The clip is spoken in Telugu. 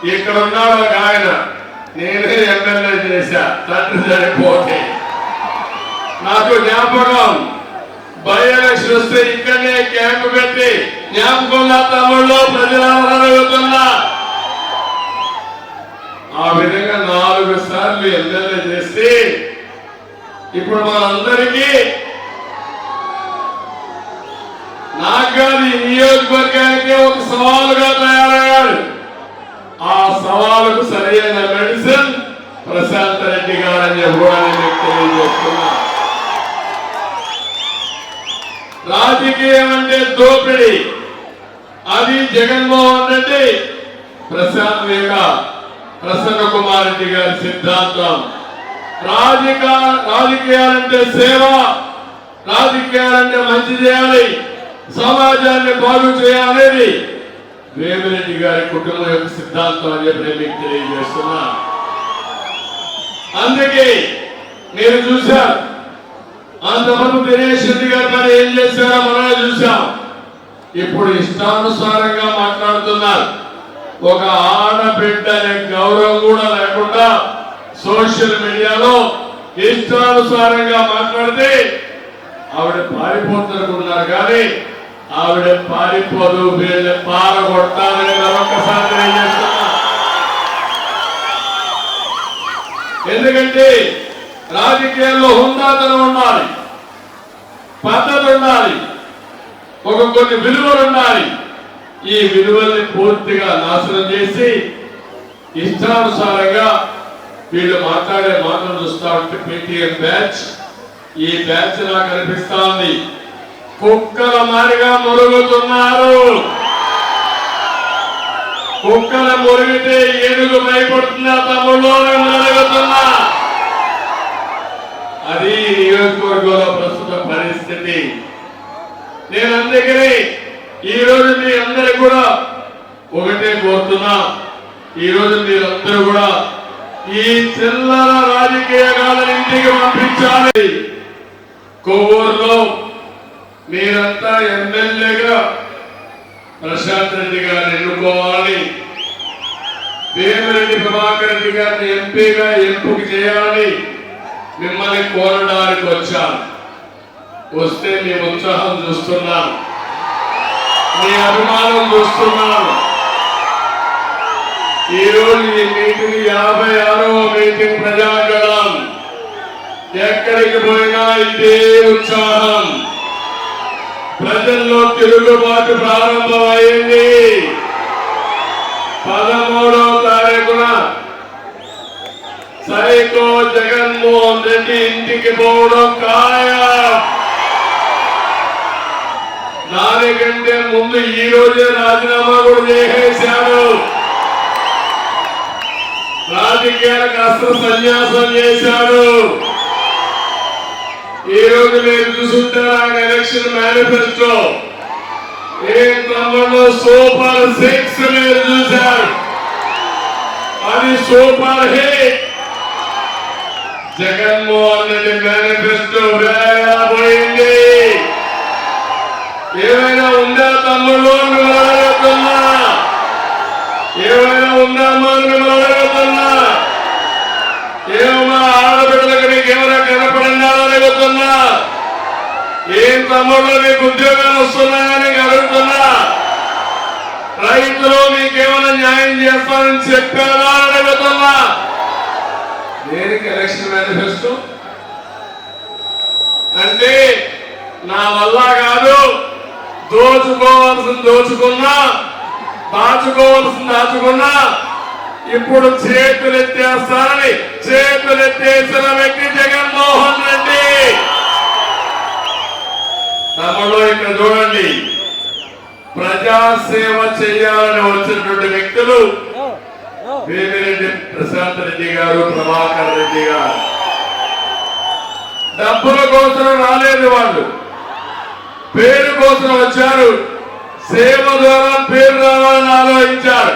ఇక్కడ ఉన్నాడు ఒక ఆయన, నేనే ఎమ్మెల్యే చేశా తండ్రి చనిపోతే. నాకు జ్ఞాపకం, బై ఎలక్షన్ వస్తే ఇక్కడనే క్యాంపు పెట్టి జ్ఞాపకం తమ్ముళ్ళు ప్రజలందరూ అడుగుతున్నా. ఆ విధంగా 4 సార్లు ఎమ్మెల్యే చేస్తే ఇప్పుడు మనందరికీ నాకు కాదు ఈ నియోజకవర్గానికి ఒక సవాలుగా తయారయ్యాడు. ఆ సవాలుకు సరైన మెడిసిన్ ప్రశాంత్ రెడ్డి గారని కూడా నేను తెలియజేస్తున్నా. రాజకీయం అంటే దోపిడీ, అది జగన్మోహన్ రెడ్డి ప్రసన్న కుమార్ రెడ్డి గారి సిద్ధాంతం. రాజకీయాలంటే సేవ, రాజకీయాలంటే మంచి చేయాలి, సమాజాన్ని బాగు చేయాలనేది వేమిరెడ్డి గారి కుటుంబం యొక్క సిద్ధాంతం అని చెప్పి మీకు తెలియజేస్తున్నా. అందుకే మీరు చూశారు అంతవరకు దినేష్ రెడ్డి గారు మరి ఏం చేశారో మనమే చూశాం. ఇప్పుడు ఇష్టానుసారంగా మాట్లాడుతున్నారు. ఒక ఆడబిడ్డ అనే గౌరవం కూడా లేకుండా సోషల్ మీడియాలో ఇష్టానుసారంగా మాట్లాడితే ఆవిడ పారిపోతున్నారు, కానీ ఆవిడ పారిపోదు, వీళ్ళని పారగొట్టాలని మరొకసారి తెలియజేస్తున్నా. ఎందుకంటే రాజకీయాల్లో హుందాతనం ఉండాలి, పద్ధతి ఉండాలి, కొన్ని విలువలు ఉండాలి. ఈ విలువల్ని పూర్తిగా నాశనం చేసి ఇష్టానుసారంగా వీళ్ళు మాట్లాడే మాటలు చూస్తా ఉంటే పేటీఎం బ్యాచ్, ఈ బ్యాచ్ నాకు అనిపిస్తా ఉంది కుక్కల మారిగా మురుగుతున్నారు. కుక్కల మురిగితే ఏనుగు భయపడుతుందా తమ్ముళ్ళు అడుగుతున్నా. అది నియోజకవర్గంలో ప్రస్తుత పరిస్థితి. నేను అందుకని ఈ రోజు మీ అందరూ కూడా ఒకటే కోరుతున్నా, ఈ రోజు మీరందరూ కూడా ఈ చిల్లర రాజకీయాలను ఇంటికి పంపించాలి. కొవ్వూరులో మీరంతా ఎమ్మెల్యేగా ప్రశాంత్ రెడ్డి గారిని ఎన్నుకోవాలి, వేమిరెడ్డి ప్రభాకర్ రెడ్డి గారిని ఎంపీగా ఎంపిక చేయాలని మిమ్మల్ని కోరడానికి వచ్చాను. వస్తే మీ ఉత్సాహం చూస్తున్నాను, మీ అభిమానం చూస్తున్నాను. ఈ రోజు ఈ మీటింగ్ 56వ మీటింగ్ ప్రజాగళం. ఎక్కడికి పోయినా ఇదే ఉత్సాహం. ప్రజల్లో తిరుగుబాటు ప్రారంభమైంది. 13వ తారీఖున సైకో జగన్మోహన్ రెడ్డి ఇంటికి పోవడం ఖాయం. దానికంటే ముందు ఈ రోజే రాజీనామా కూడా చేసేశాడు. రాజకీయాలకు అస్త్ర సన్యాసం చేశాడు. ఈ రోజు మీరు చూస్తుంటారు ఆయన ఎలక్షన్ మేనిఫెస్టో ఏం తమ్ముళ్ళు సూపర్ 6 మీరు చూశారు, అది super hit. Jaganmohan Reddy manifesto పోయింది. ఏమైనా ఉందా తమ్ముళ్ళు అడుగుతున్నా, ఏమైనా ఉందామా అడుగుతున్నా, ఏమన్నా ఆడబిడ్డలకు నీకేమైనా కనపడిందా అడుగుతున్నా, ఏం తమ్ముళ్ళు మీకు ఉద్యోగాలు వస్తున్నాయని అడుగుతున్నా, రైతులు మీకేమైనా న్యాయం చేస్తానని చెప్పారా అడుగుతున్నా. దేనికి ఎలక్షన్ మేనిఫెస్టో అంటే నా వల్ల కాదు, దోచుకోవాల్సింది దోచుకున్నా, దాచుకోవాల్సింది దాచుకున్నా, ఇప్పుడు చేతులెత్తేస్తానని చేతులెత్తేసిన వ్యక్తి జగన్మోహన్ రెడ్డి. తమలో ఇక్కడ చూడండి, ప్రజాసేవ చేయాలని వచ్చినటువంటి వ్యక్తులు వేమిరెడ్డి ప్రశాంత్ రెడ్డి గారు, ప్రభాకర్ రెడ్డి గారు. డబ్బుల కోసం రాలేదు, వాళ్ళు పేరు కోసం వచ్చారు. సేవ ద్వారా పేరు రావాలని ఆలోచించారు.